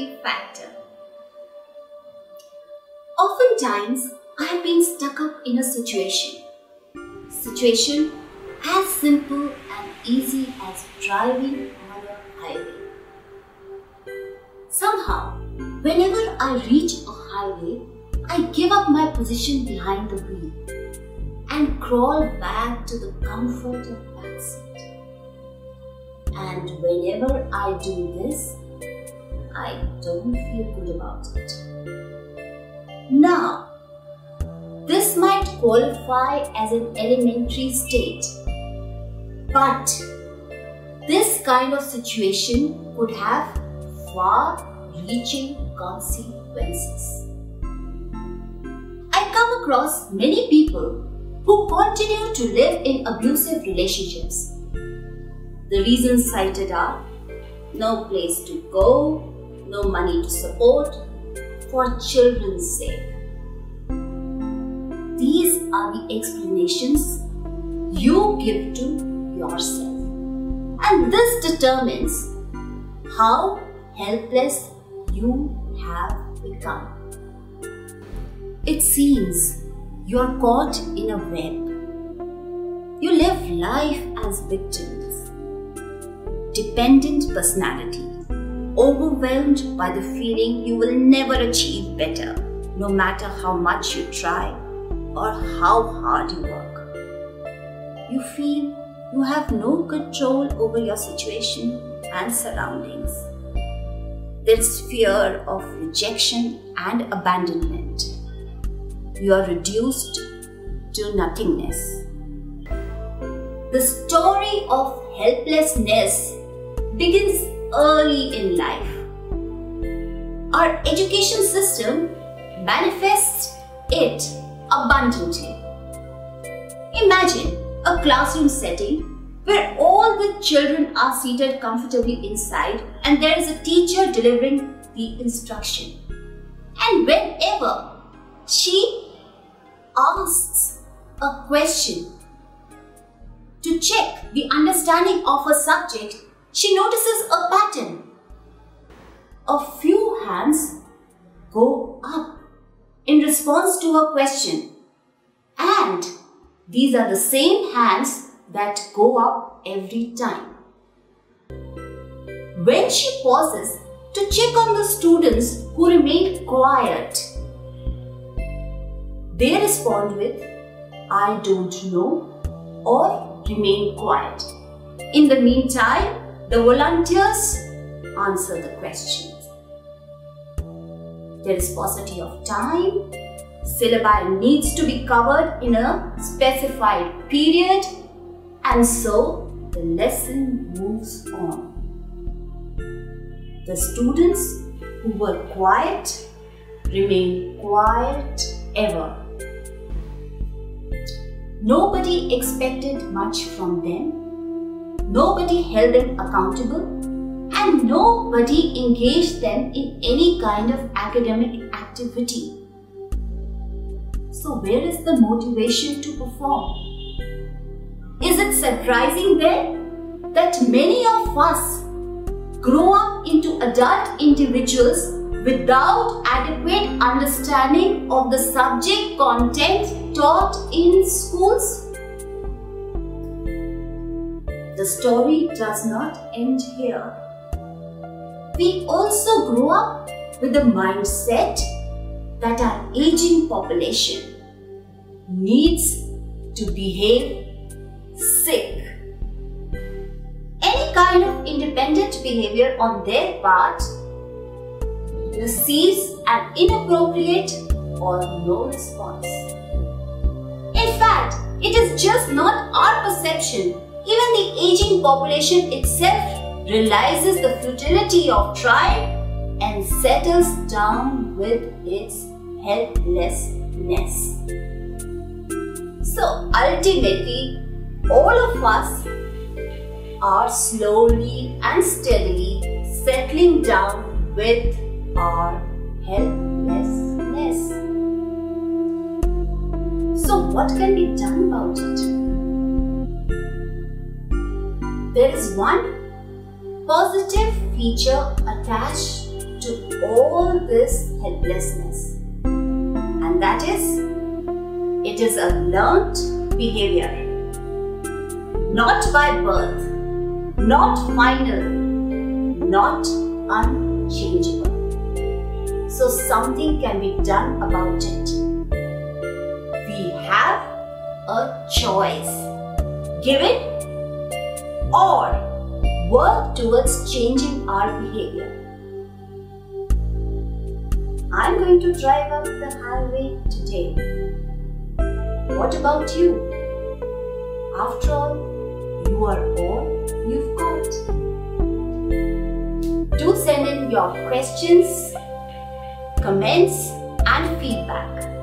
personality factor. Oftentimes, I have been stuck up in a situation as simple and easy as driving on a highway. Somehow, whenever I reach a highway, I give up my position behind the wheel and crawl back to the comfort of backseat. And whenever I do this, I don't feel good about it. Now, this might qualify as an elementary state, but this kind of situation could have far-reaching consequences. I come across many people who continue to live in abusive relationships. The reasons cited are no place to go, no money to support, for children's sake. These are the explanations you give to yourself, and this determines how helpless you have become. It seems you are caught in a web. You live life as victims, dependent personality, overwhelmed by the feeling you will never achieve better, no matter how much you try or how hard you work. You feel you have no control over your situation and surroundings. There's fear of rejection and abandonment. You are reduced to nothingness. The story of helplessness begins early in life. Our education system manifests it abundantly. Imagine a classroom setting where all the children are seated comfortably inside and there is a teacher delivering the instruction. And whenever she asks a question to check the understanding of a subject, she notices a pattern. A few hands go up in response to her question, and these are the same hands that go up every time. When she pauses to check on the students who remain quiet, they respond with, "I don't know," or remain quiet. In the meantime, the volunteers answer the questions. There is paucity of time. Syllabi needs to be covered in a specified period, and so the lesson moves on. The students who were quiet remain quiet ever. Nobody expected much from them. Nobody held them accountable, and nobody engaged them in any kind of academic activity. So where is the motivation to perform? Is it surprising then that many of us grow up into adult individuals without adequate understanding of the subject content taught in schools? The story does not end here. We also grow up with the mindset that our aging population needs to behave sick. Any kind of independent behavior on their part receives an inappropriate or no response. In fact, it is just not our perception. Even the aging population itself realizes the futility of trying and settles down with its helplessness. So ultimately, all of us are slowly and steadily settling down with our helplessness. So what can be done about it? There is one positive feature attached to all this helplessness. And that is, it is a learnt behavior. Not by birth, not final, not unchangeable. So something can be done about it. We have a choice. Give it or work towards changing our behavior. I'm going to drive up the highway today. What about you? After all, you are all you've got. Do send in your questions, comments and feedback.